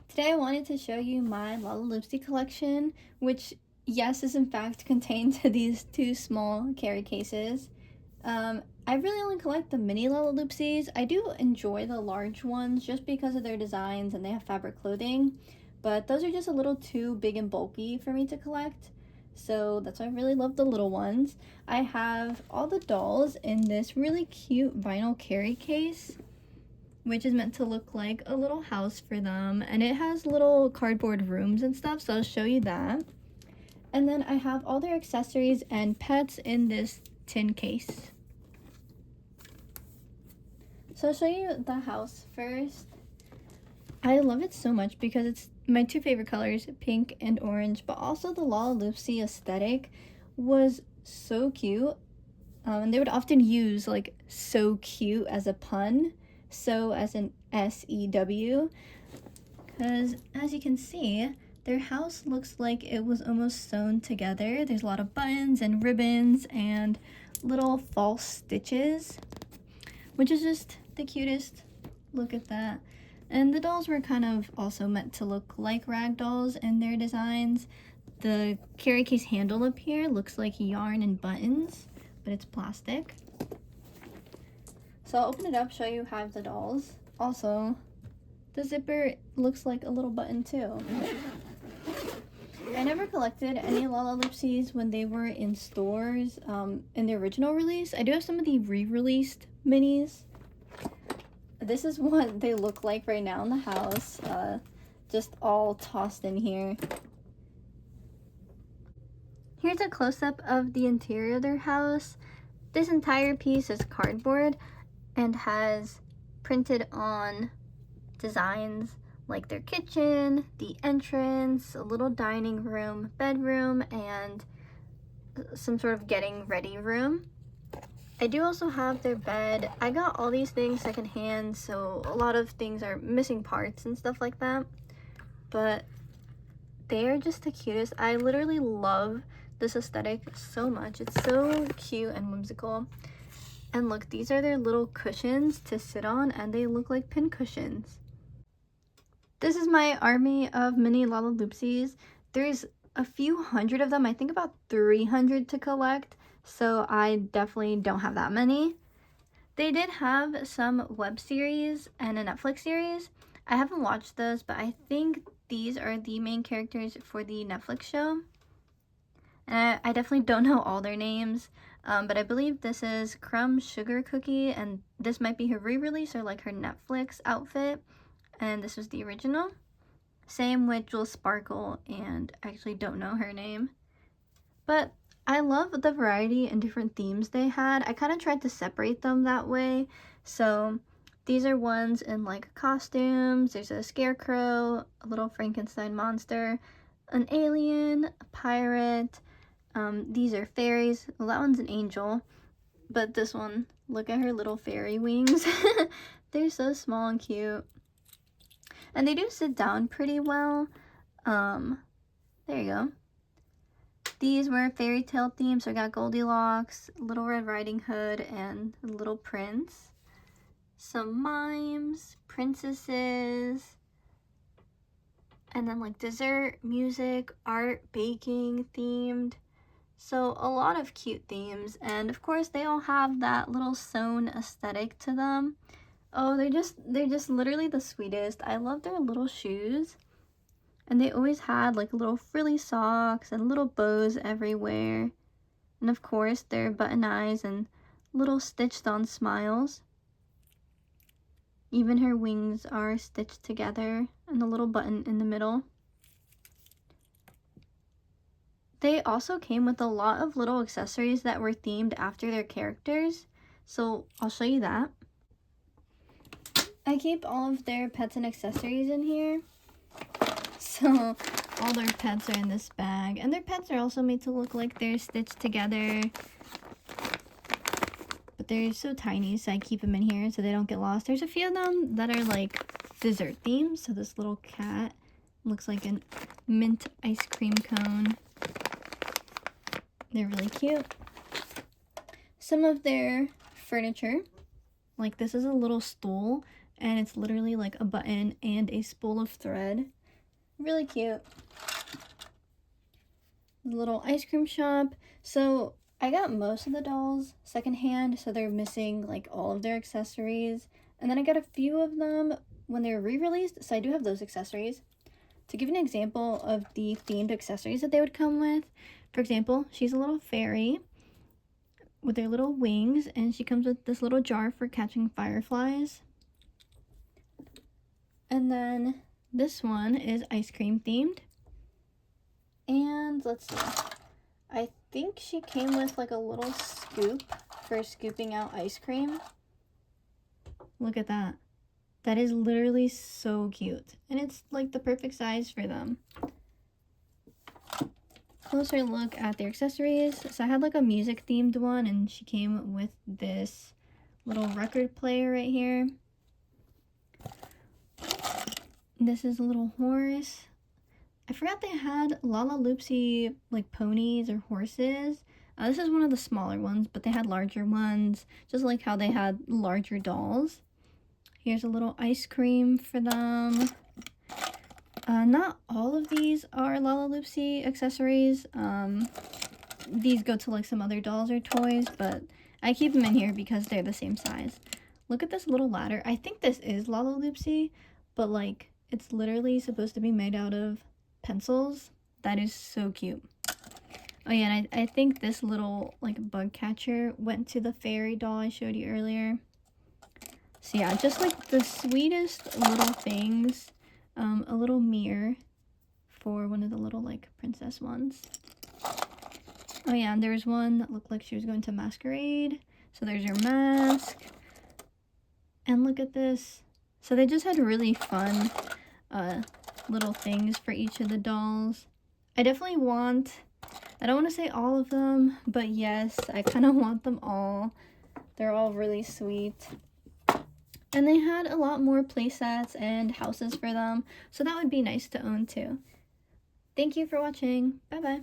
Today I wanted to show you my Lalaloopsy collection, which, yes, is in fact contained to these two small carry cases. I really only collect the mini Lalaloopsies. I do enjoy the large ones just because of their designs and they have fabric clothing, but those are just a little too big and bulky for me to collect. So that's why I really love the little ones. I have all the dolls in this really cute vinyl carry case, which is meant to look like a little house for them, and it has little cardboard rooms and stuff, so I'll show you that. And then I have all their accessories and pets in this tin case. So I'll show you the house first. I love it so much because it's my two favorite colors, pink and orange, but also the Lalaloopsy aesthetic was so cute. And they would often use like so cute as a pun, so as an S-E-W, because as you can see, their house looks like it was almost sewn together. There's a lot of buttons and ribbons and little false stitches, which is just the cutest. Look at that. And the dolls were kind of also meant to look like rag dolls in their designs. The carry case handle up here looks like yarn and buttons, but it's plastic. So I'll open it up, show you how I have the dolls. Also, the zipper looks like a little button too. I never collected any Lalaloopsies when they were in stores in the original release. I do have some of the re-released minis. This is what they look like right now in the house, just all tossed in here. Here's a close-up of the interior of their house. This entire piece is cardboard and has printed on designs like their kitchen, the entrance, a little dining room, bedroom, and some sort of getting ready room. I do also have their bed. I got all these things secondhand, so a lot of things are missing parts and stuff like that, but they are just the cutest. I literally love this aesthetic so much. It's so cute and whimsical. And look, these are their little cushions to sit on, and they look like pin cushions. This is my army of mini Lalaloopsies. There's a few hundred of them, I think about 300 to collect, so I definitely don't have that many. They did have some web series and a Netflix series. I haven't watched those, but I think these are the main characters for the Netflix show. And I definitely don't know all their names, but I believe this is Crumb Sugar Cookie, and this might be her re-release or like her Netflix outfit, and this was the original. Same with Jewel Sparkle, and I actually don't know her name. But I love the variety and different themes they had. I kind of tried to separate them that way. So these are ones in like costumes. There's a scarecrow, a little Frankenstein monster, an alien, a pirate. These are fairies. Well, that one's an angel, but this one, look at her little fairy wings. They're so small and cute. And they do sit down pretty well. There you go. These were fairy tale themes, so I got Goldilocks, Little Red Riding Hood, and Little Prince. Some mimes, princesses, and then like dessert, music, art, baking themed. So a lot of cute themes, and of course they all have that little sewn aesthetic to them. Oh, they're just literally the sweetest. I love their little shoes. And they always had like little frilly socks and little bows everywhere. And of course their button eyes and little stitched on smiles. Even her wings are stitched together and a little button in the middle. They also came with a lot of little accessories that were themed after their characters. So I'll show you that. I keep all of their pets and accessories in here. So all their pets are in this bag, and their pets are also made to look like they're stitched together, but they're so tiny, so I keep them in here so they don't get lost. There's a few of them that are like dessert themed, so this little cat looks like a mint ice cream cone. They're really cute. Some of their furniture, like this is a little stool, and it's literally like a button and a spool of thread. Really cute. Little ice cream shop. So I got most of the dolls secondhand, so they're missing like all of their accessories. And then I got a few of them when they were re-released, so I do have those accessories. To give an example of the themed accessories that they would come with, for example, she's a little fairy with their little wings, and she comes with this little jar for catching fireflies. And then this one is ice cream themed. And let's see, I think she came with like a little scoop for scooping out ice cream. Look at that. That is literally so cute. And it's like the perfect size for them. Closer look at their accessories. So I had like a music themed one, and she came with this little record player right here. This is a little horse. I forgot they had Lalaloopsy like ponies or horses. This is one of the smaller ones, but they had larger ones, just like how they had larger dolls. Here's a little ice cream for them. Not all of these are Lalaloopsy accessories. These go to like some other dolls or toys, but I keep them in here because they're the same size. Look at this little ladder. I think this is Lalaloopsy, but like it's literally supposed to be made out of pencils. That is so cute. Oh yeah, and I think this little like bug catcher went to the fairy doll I showed you earlier. So yeah, just like the sweetest little things. A little mirror for one of the little like princess ones. Oh yeah, and there's one that looked like she was going to masquerade. So there's your mask. And look at this. So they just had really fun little things for each of the dolls. I definitely want, I don't want to say all of them, but yes, I kind of want them all. They're all really sweet. And they had a lot more playsets and houses for them, so that would be nice to own too. Thank you for watching. Bye bye.